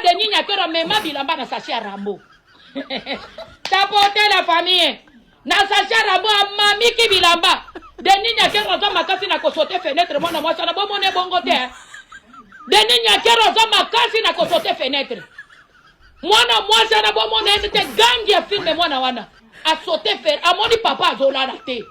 Denis Nyakero mema bilamba na sachi ya Rambo. Tapote la famille. Na sachi ya Rambo amamiki bilamba. Denis Nyakero zo makasi na kosote fenêtre mwana mwasa na bomo ne bongo te. Denis Nyakero zo makasi na kosote fenêtre. Mwana mwasa na bomo ne te gangi ya filme mwana wana. A sauté fer amoni papa azola la te.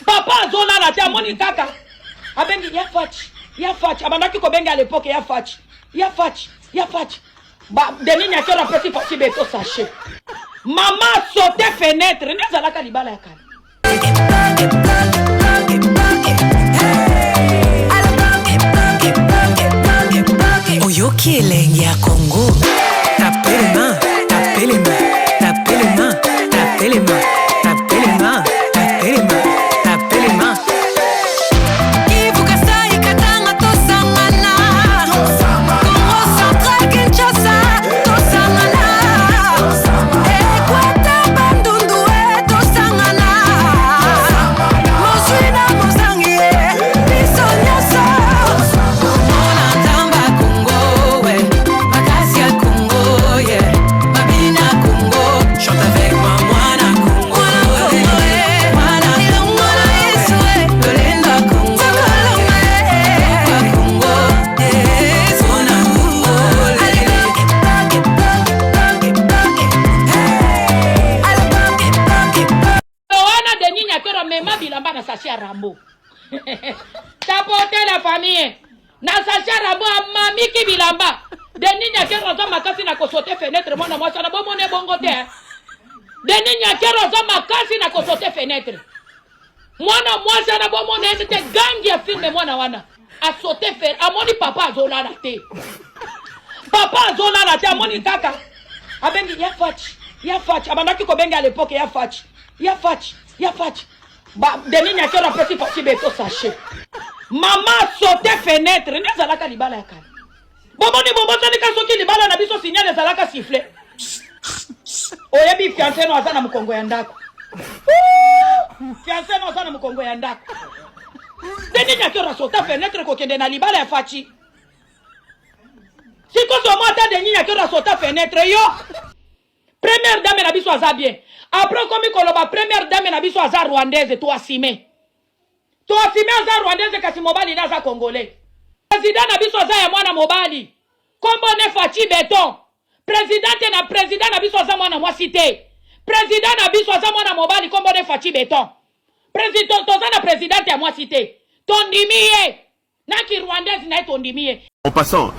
Papa azola la te amoni kaka. Abengi ya fachi abandaki ko benga à l'époque ya fachi ba Denis Nyakero petit fachi beto sachet. Maman sauté fenêtre nezala ka libala ya kana. Oyoki elengi ya Congo. Tapez les mains, tapez les mains, tapez les mains, tapez les mains, tapez les mains, tapez les mains, tapez les mains. Rambo. Tapote la famille. Na sachi ya Rambo amamiki bilamba. Denis Nyakero zo makasi na kosote fenêtre mwana mwasa na bomo ne bongo te. Denis Nyakero zo makasi na kosote fenêtre. Mwana mwasa na bomo ne te gangi ya filme mwana wana. A sauté fer amoni papa azola la te. Papa azola la te amoni kaka. Abengi ya fachi abandaki ko benga à l'époque ya fachi. Ba Denis Nyakero petit fachi beto sachet. Maman sauté fenêtre nezala ka libala ya kana. Bobo sani ka soki libala na biso signal ezala ka siffler. Oyebi fiancé no azana mukongo ya ndako. Fiancé no azana mukongo ya ndako. Denis Nyakero sauté fenêtre ko kende na libala ya fachi. Siko so mata Denis Nyakero sauté fenêtre yo. Première dame na biso aza bien. Après comme koloba première dame na biso aza rwandaise to asime. To asime aza rwandaise kasi mobali na aza congolais. Président na biso aza ya mwana mobali. Kombo ne fachi beton. Président na biso aza mwana mwasi te. Président na biso aza mwana mobali kombo ne fachi beton. Président toza na président ya mwasi te. Tondimiye. Naki rwandaise na tondimiye. En passant,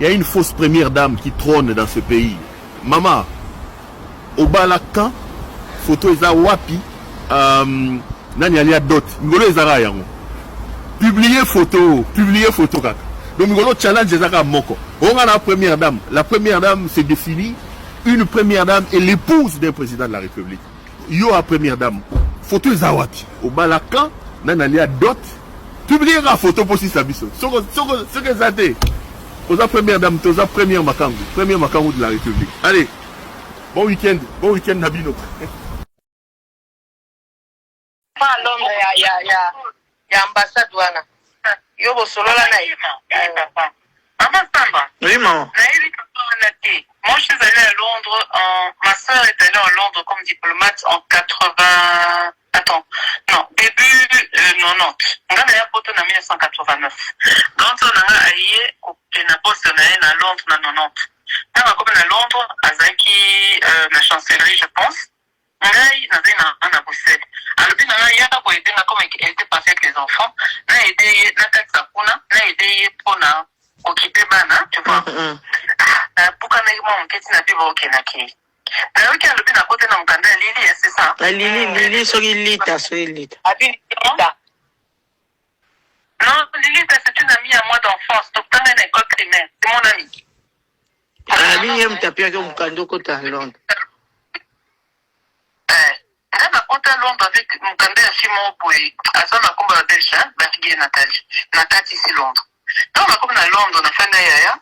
il y a une fausse première dame qui trône dans ce pays. Maman, au Balakan, photo eza wapi, nani alia dot, ngolo ezara yango. Publier photo kaka. Donc ngolo challenge ezaka moko. On a la première dame se définit, une première dame est l'épouse d'un président de la République. Yo a première dame, photo eza wapi, au Balakan, nani alia dot, publier la photo pour si sabiso. Ce que ça dit. Aux première dame, aux première makangu de la République. Allez, bon week-end Nabino. Pas l'homme, il y a ambassade douane. Yo solo là papa. Maman Samba. Oui maman. Moi je suis allée à Londres ma soeur est allée à Londres comme diplomate en 80. Attends, non, début 90. On a d'ailleurs porté en 1989. Quand on a allié, on a posté à Londres en 90. Quand on a comme à Londres, à Zaki, la chancellerie, je pense, on a eu un à Bruxelles. Alors, puis, il y a pour aider, comme elle était passée avec les enfants, on a aidé, on a aidé pour occuper Bana, tu vois. Pour qu'on ait mon petit nabi, ok, naki. Alors, qui a le bien à côté de mon candidat, Lily, c'est ça? Lily, sur Lita. Non, Lily, c'est une amie à moi d'enfance. Donc, dans une école primaire. C'est mon amie. Lily, elle t'a pris mon candidat côté à Londres. Elle m'a compté à Londres avec mon candidat Simon Poué. À ça, on a comme un belge, ma fille Nathalie. Nathalie, ici, Londres. Quand on a comme à Londres, on a fait un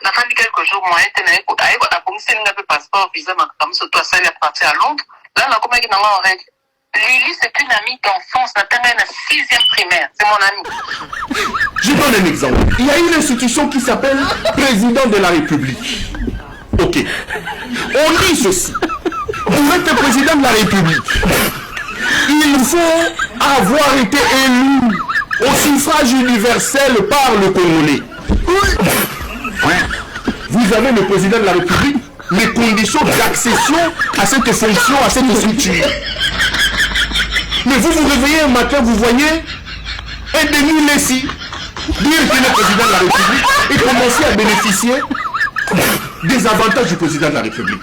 on a fait quelques jours, moi, on a commencé à faire un passeport, visa, comme ça, toi, ça, il est parti à Londres. Là, on a comme en règle. Lily, c'est une amie d'enfance, la 6e primaire. C'est mon amie. Je donne un exemple. Il y a une institution qui s'appelle président de la République. Ok. On dit ceci. Pour être président de la République, il faut avoir été élu au suffrage universel par le Congolais. Vous avez le président de la République, les conditions d'accession à cette fonction, à cette structure. Mais vous vous réveillez un matin, vous voyez un demi-lessi dire qu'il est président de la République et commencer à bénéficier des avantages du président de la République.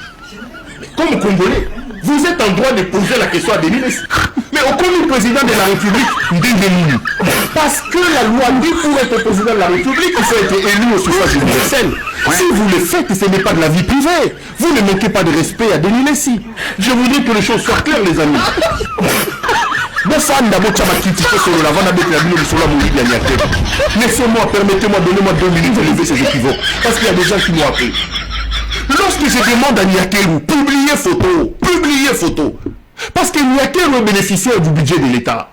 Comme Congolais, vous êtes en droit de poser la question à Denis Lessi. Mais aucun président de la République, parce que la loi dit pour être président de la République, il faut être élu au suffrage universel. Si vous le faites, ce n'est pas de la vie privée. Vous ne manquez pas de respect à Denis Lessi. Je voudrais que les choses soient claires, les amis. Laissez-moi, permettez-moi, donnez-moi 2 minutes de lever ces équivoques. Parce qu'il y a des gens qui m'ont appelé. Lorsque je demande à Niakeru, publiez photo. Parce que Niakeru est bénéficiaire du budget de l'État.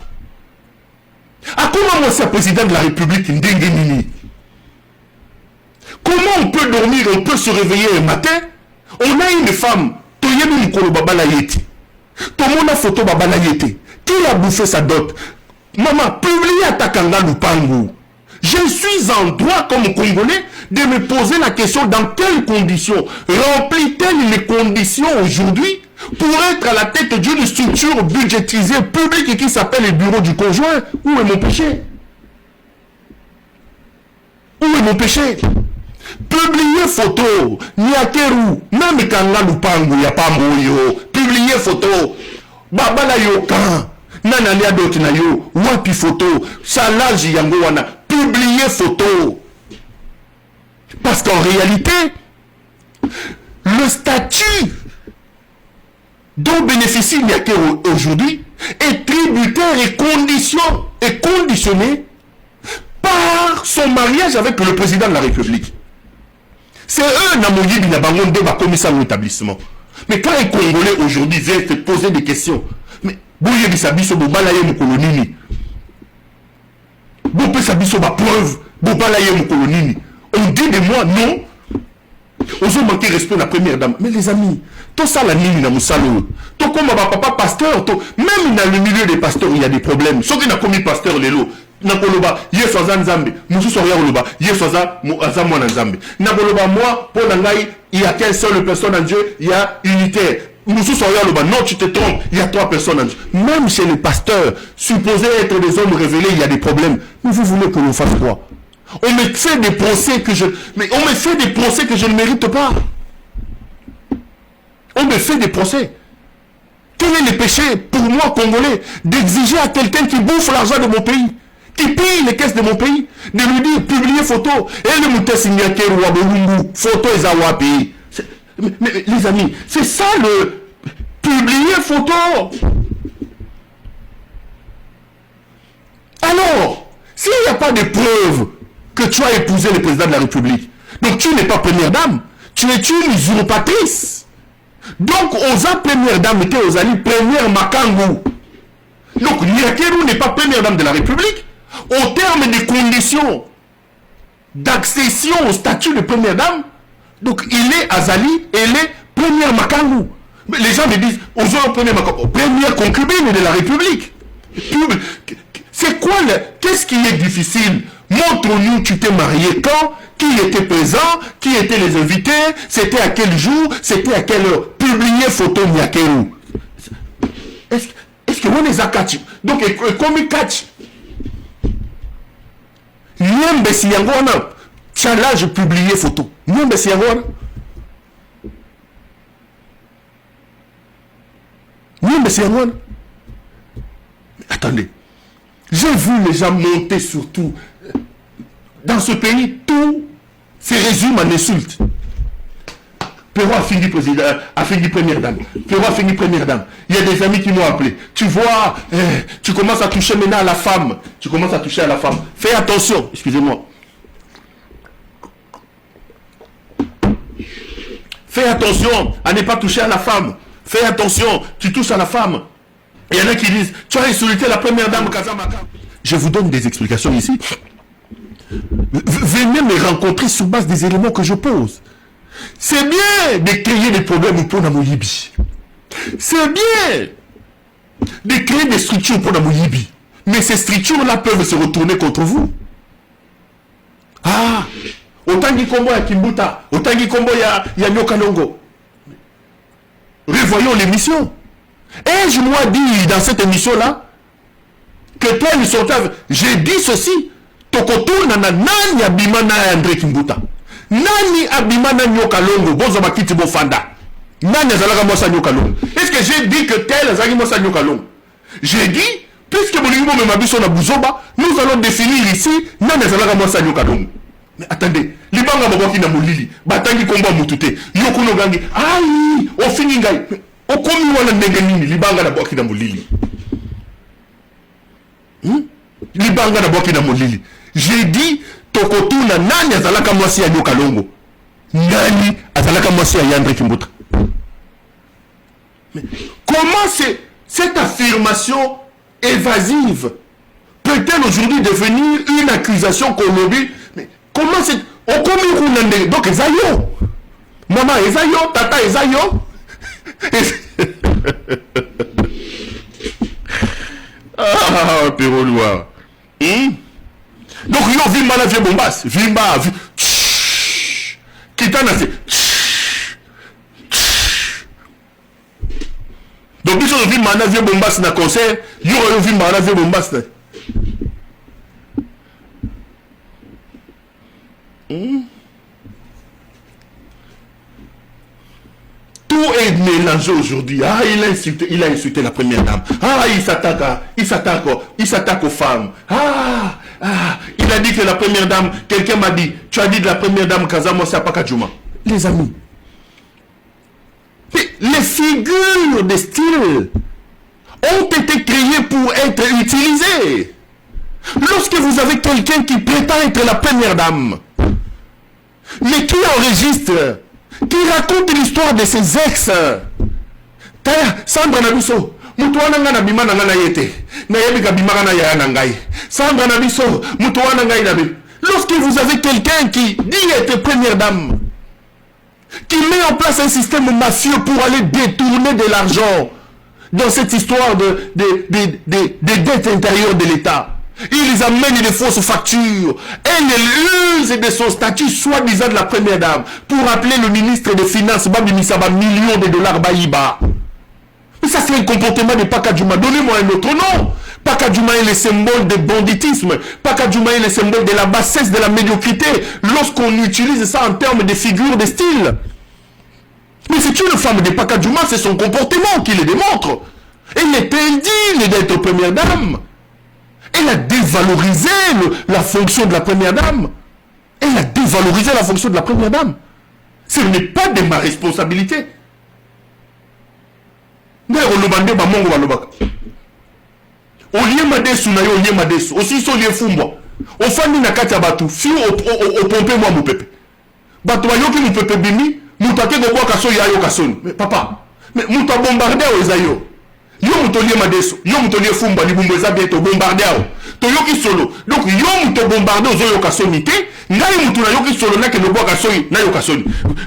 À comment moi c'est président de la République Ndengenini? Comment on peut dormir, on peut se réveiller un matin? On a une femme, Toyebi Mukolo Babalayeti. Tout le monde a photo Babalayeti. Qui a bouffé sa dot? Maman, publiez à Takanga Lupangu. Je suis en droit comme Congolais de me poser la question dans quelles conditions remplit-elle les conditions aujourd'hui pour être à la tête d'une structure budgétisée publique qui s'appelle le bureau du conjoint? Où est mon péché? Où est mon péché? Publiez photo, Niakeru, même Kanga Lupangu, ya Pamboyo, publiez photo, Babala Yokan, Nanalia Dotinayo, Wapi photo, Salaji Yangowana, publiez photo. Parce qu'en réalité, le statut dont bénéficie Niakeru aujourd'hui est tributaire et conditionné par son mariage avec le président de la République. C'est eux, Namoyi Binabangon, qui ont commis ça dans l'établissement. Mais quand un Congolais aujourd'hui vient se poser des questions, mais Bouye Bisabiso, Bobalaye Moukolonini, Bopé Sabiso, ma preuve, Bobalaye Moukolonini, on dit de moi non. Ils ont manqué respect à la première dame. Mais les amis, tout ça, la nini, na moussalo. Tout comme ma papa pasteur, même dans le milieu des pasteurs, il y a des problèmes. Ceux qui n'ont commis pasteur, les lots. Nakoloba, Yesoza Nzambe, Moussou Soria Oloba, Yesoza Azamwana Nzambe. Nakoloba, moi, pour Nangaï, il y a qu'une seule personne en Dieu, il y a unitaire. Moussou Soria Oloba, non, tu te trompes, il y a 3 personnes en Dieu. Même chez les pasteurs, supposés être des hommes révélés, il y a des problèmes. Mais vous voulez que l'on fasse quoi? On me fait des procès que je ne mérite pas. On me fait des procès. Quel est le péché pour moi, Congolais, d'exiger à quelqu'un qui bouffe l'argent de mon pays, qui pille les caisses de mon pays, de lui dire publier photo? Et le Moutessi Niakeru Wabelungu, photo et Zawapi. Mais les amis, c'est ça le publier photo. Alors, s'il n'y a pas de preuves que tu as épousé le président de la République, donc tu n'es pas première dame, tu es une usurpatrice. Donc, aux première dame était aux alliés première Makangu. Donc, Niakeru n'est pas première dame de la République. Au terme des conditions d'accession au statut de première dame, donc il est Azali et elle est première Makangu. Mais les gens me disent, première concubine de la République. C'est quoi qu'est-ce qui est difficile? Montre-nous, tu t'es marié quand? Qui était présent? Qui étaient les invités? C'était à quel jour? C'était à quelle heure? Publier photo Niakeru. Est-ce que on les a catch? Donc, comme ils catch, Nyembe Siyangwana, challenge publier photo. Nyembe Siyangwana. Nyembe Siyangwana. Attendez. J'ai vu les gens monter surtout. Dans ce pays, tout se résume en insulte. Perrault a fini président, a fini première dame. Perrault a fini première dame. Il y a des amis qui m'ont appelé. Tu vois, tu commences à toucher maintenant à la femme. Tu commences à toucher à la femme. Fais attention, excusez-moi. Fais attention à ne pas toucher à la femme. Fais attention, tu touches à la femme. Il y en a qui disent, tu as insulté la première dame Kazamaka. Je vous donne des explications ici. Venez me rencontrer sur base des éléments que je pose. C'est bien de créer des problèmes pour Namoyibi. C'est bien de créer des structures pour Namoyibi. Mais ces structures-là peuvent se retourner contre vous. Ah, autant qu'il combo ya Kimbuta, autant qu'il combo ya Nyokalongo. Revoyons l'émission. Et je dois dire dans cette émission-là que tel sortait. J'ai dit ceci. Tokoto nana nani abimana André Kimbuta. Nani abimana Nyokalongo. Bozo bakiti bofanda. Nani azalaka mosa Nyokalongo. Est-ce que j'ai dit que tel azalaki mosa Nyokalongo? J'ai dit, puisque Bolingo me mabiso na Buzoba, nous allons définir ici nani azalaka mosa Nyokalongo. Mais attendez, libanga baboki na molili, batangi komba mutute, yokuno gangi, aïe, o fini ngai, o komi wana ndenge nini, libanga na boki na molili. Libanga na boki na molili. J'ai dit, tokotuna nani azalaka mwasi ya Nyokalongo. Nani azalaka mwasi ya André Kimbuta. Mais comment cette affirmation évasive peut-elle aujourd'hui devenir une accusation connobile? Mais comment c'est... Donc, Ezayo. Maman, Ezayo. Tata, Ezayo. Ah, Péro Loire. Donc, yo, Vimba, la vie bombasse. Vimba, Kitana, c'est... Donc, ils ont vu Mana vie bombasse dans le concert. Ils ont vu Mana vie bombasse. Tout est mélangé aujourd'hui. Ah, il a insulté la première dame. Ah, il s'attaque aux femmes. Il a dit que la première dame, quelqu'un m'a dit, tu as dit de la première dame Kazamo Sapaka Djouma. Les amis, les figures de style ont été créées pour être utilisées. Lorsque vous avez quelqu'un qui prétend être la première dame, mais qui enregistre, qui raconte l'histoire de ses ex, Sandra Nabiso, Mutuana na bima na ngana yete, na yebika bima na ya na ngai. Sandra Nabiso, Mutuana ngai nabi. Lorsque vous avez quelqu'un qui dit être première dame, qui met en place un système mafieux pour aller détourner de l'argent dans cette histoire des dettes intérieures de l'État. Ils amènent des fausses factures. Elle use de son statut soi-disant de la première dame pour appeler le ministre des Finances Babi Misaba millions de dollars Baïba. Mais ça c'est un comportement de Pakadjouma. Donnez-moi un autre nom. Pakadjouma est le symbole de banditisme. Pakadjouma est le symbole de la bassesse, de la médiocrité. Lorsqu'on utilise ça en termes de figure de style. Mais c'est une femme de Pakadjouma, c'est son comportement qui le démontre. Elle est indigne d'être première dame. Elle a dévalorisé la fonction de la première dame. Elle a dévalorisé la fonction de la première dame. Ce n'est pas de ma responsabilité. Olie madesu na yo olie madesu aussi so lie fumbwa ofandi na kati ya batu fi opompe mwa mupepe batu bayoki mupepe bimi mutu ake kobwaka so ya yo kasoni mais papa mais mutu abombarde o eza yo mutu olie madesu yo mutu olie fumbwa libumbu eza bien to bombarde ao toyoki solo donc yo mutu bombarde ozoyoka soni te ngai mutu na yoki solo nake lobwaka soi na yoka soni.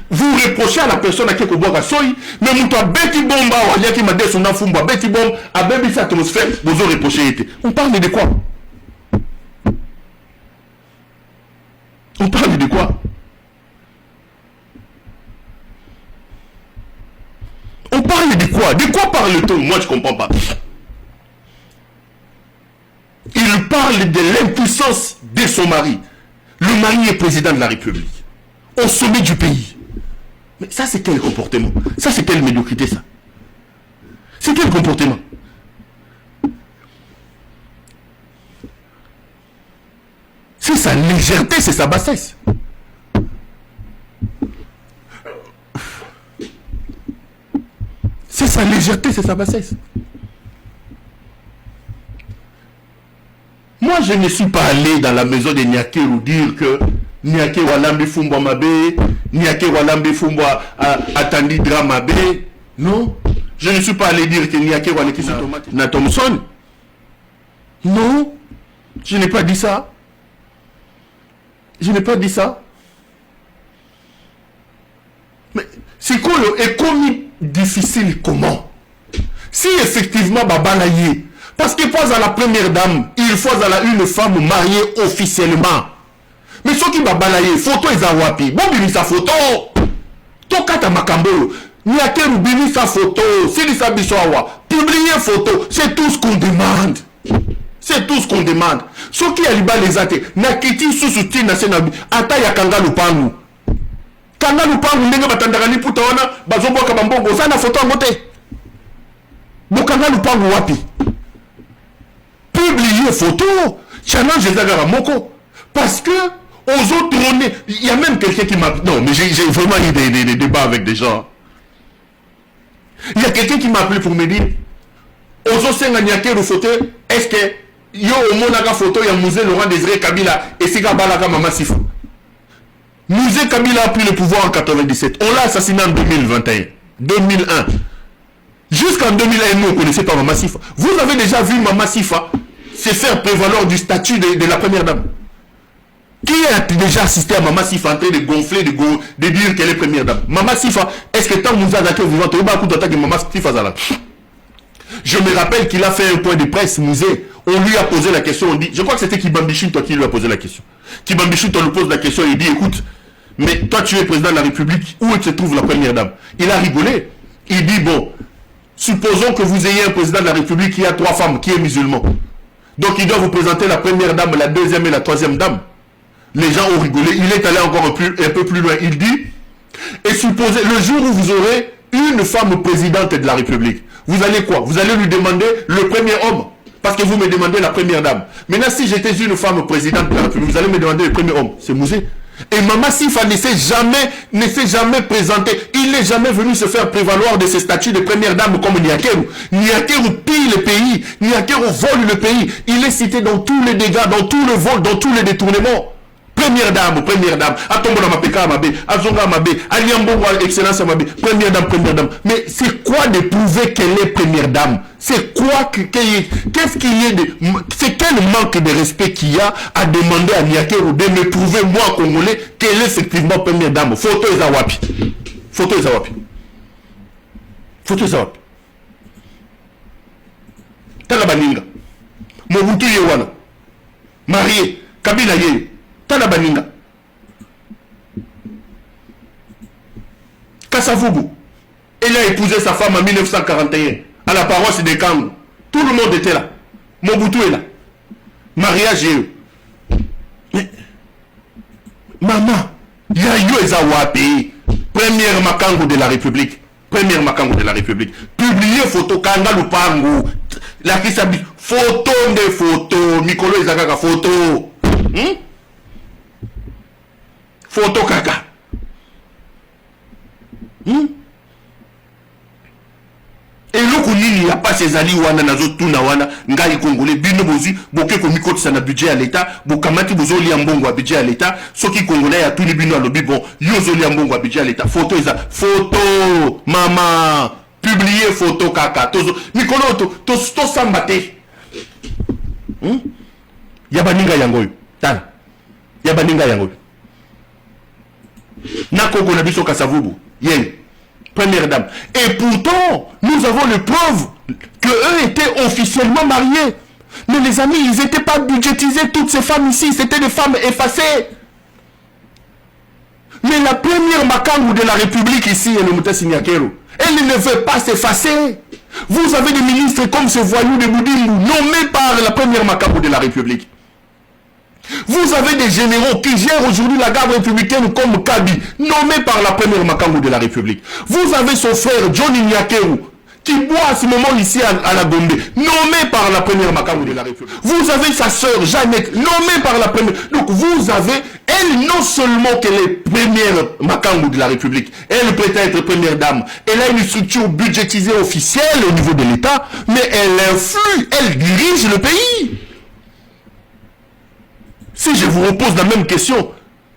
Vous reprochez à la personne qui kobwaka soi mais mutu abeti bomba o aliaki madesu na fumbwa beti bomba abebi sa atmosphère vous reprochez été. On parle de quoi? On parle de quoi? On parle de quoi? De quoi parle-t-on? Moi je comprends pas. Il parle de l'impuissance de son mari. Le mari est président de la République, au sommet du pays. Mais ça c'est quel comportement? Ça c'est quelle médiocrité ça? C'est quel comportement? C'est sa légèreté, c'est sa bassesse. C'est sa légèreté, c'est sa bassesse. Moi, je ne suis pas allé dans la maison de Nyakeru dire que Nyake Walambi Fumbwa Mabe, Nyake Walambi Fumbwa Atandi Dramabe. Non. Je ne suis pas allé dire qu'il n'y a qu'un qui na Thomson. Non, je n'ai pas dit ça. Je n'ai pas dit ça. Mais c'est quoi est commis difficile comment? Si effectivement Babalaye, parce qu'il faut à la première dame, il faut à une femme mariée officiellement. Mais ce qui Babalaye, photo est à wapi. Bon, bini sa photo. Tokata Makambolo. Niake Rubini sa photo. Sili sa biswawa. Publier photo. C'est tout ce qu'on demande. C'est tout ce qu'on demande. Ce qui a liba les athées. Nakiti sous-souti na senabi. Ata ya kanga lupangu. Kanga lupangu ndenge batandakali puta wana. Bazombo kabambongo. Zana photo angote. Bokanga lupangu wapi. Publier photo. Challenge les moko. Parce que aux autres tournées, il y a même quelqu'un qui m'a... Non, mais j'ai vraiment eu des débats avec des gens. Il y a quelqu'un qui m'a appelé pour me dire aux autres Senganiake photo, est-ce que yo au monaga photo il y a musée Laurent Désiré Kabila et Siga Balaga Mama Sifa. Musée Kabila a pris le pouvoir en 97. On l'a assassiné en 2021, 2001. Jusqu'en 2001, nous, on ne connaissait pas Mama Sifa. Vous avez déjà vu Mama Sifa se faire prévaloir du statut de la première dame. Qui a déjà assisté à Mama Sifa en train de gonfler, de dire qu'elle est première dame? Mama Sifa, est-ce que tant nous a d'attaqué vivant, il y a beaucoup d'attaques de Mama Sifa Zala? Je me rappelle qu'il a fait un point de presse musée. On lui a posé la question, on dit, je crois que c'était Kibambichou, toi qui lui a posé la question. Kibambichou, on lui pose la question et il dit, écoute, mais toi tu es président de la République, où se trouve la première dame? Il a rigolé. Il dit, bon, supposons que vous ayez un président de la République qui a 3 femmes, qui est musulman. Donc il doit vous présenter la première dame, la deuxième et la troisième dame. Les gens ont rigolé. Il est allé encore un peu plus loin. Il dit, et supposez, le jour où vous aurez une femme présidente de la République, vous allez quoi? Vous allez lui demander le premier homme. Parce que vous me demandez la première dame. Maintenant, si j'étais une femme présidente de la République, vous allez me demander le premier homme. C'est Mouzé. Et Mama Sifa ne s'est jamais présenté. Il n'est jamais venu se faire prévaloir de ses statuts de première dame comme Niakeru. Niakeru pille le pays. Niakeru vole le pays. Il est cité dans tous les dégâts, dans tout le vol, dans tous les détournements. Première dame. Atombola Mapeka Mabe, Azonga Mabe, Aliambongo Excellence Mabe, première dame. Mais c'est quoi de prouver qu'elle est première dame? C'est quoi qu'est-ce qu'il y a de... C'est quel manque de respect qu'il y a à demander à Niakeru de me prouver, moi, Congolais, qu'elle est effectivement première dame? Photo Ezawapi. Talabaninga. Mobutu Yewana. Marié. Kabila Ye. Talabaninga. Kasavubu. Elle a épousé sa femme en 1941 à la paroisse de Kango. Tout le monde était là. Mobutu est là. Mariage est eux. Mais, maman, Yayo Ezawapi, première Makango de la République. Publier photo Kanga Lupango. La Kisabi. Photo de photo. Mikolo Ezakaka photo. Photo Kaka. Et le il n'y a pas ces alliés wana nazo tuna wana ngai congolais bino bozi boke ko mikotisa na budget à l'état bokamati bozoli ya mbongo à budget à l'état soki congolais ya tuni bino alobi bon yozoli ya mbongo à budget à l'état photo eza photo mama publier photo kaka tozo mikolo to sambate yabaninga yango tala yabaninga yango na koko na biso Kasavubu yen première dame. Et pourtant, nous avons les preuves qu'eux étaient officiellement mariés. Mais les amis, ils n'étaient pas budgétisés, toutes ces femmes ici, c'était des femmes effacées. Mais la première Makangu de la République ici, elle ne veut pas s'effacer. Vous avez des ministres comme ce voyou de Boudimou, nommés par la première Makangu de la République. Vous avez des généraux qui gèrent aujourd'hui la garde républicaine comme Kabi, nommé par la première Makangu de la République. Vous avez son frère Johnny Niakeru, qui boit à ce moment ici à la Gombe, nommé par la première Makangu de la République. Vous avez sa sœur Jeannette, nommée par la première. Donc vous avez, elle non seulement qu'elle est première Makangu de la République, elle peut être première dame, elle a une structure budgétisée officielle au niveau de l'État, mais elle influe, elle dirige le pays. Si je vous repose la même question,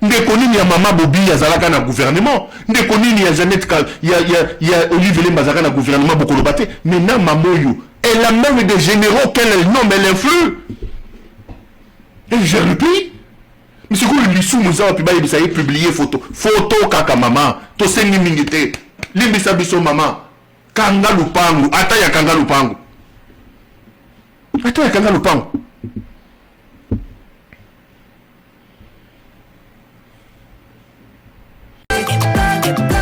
ndeko nini ya mama Bobi azalaka na gouvernement, ndeko nini ya Jeannette ya Olivier Lemba azalaka na gouvernement bokoloba te. Maintenant mamoyo, elle a même des généraux qu'elle nomme, elle influe. Elle gère le pays. Mais c'est quoi le sous Moussa Piba il a publié photo kaka maman, to sengi mingite. Limbisa biso maman. Kanga lupangu, ata ya kanga lupangu. Ata ya kanga lupangu. Get back.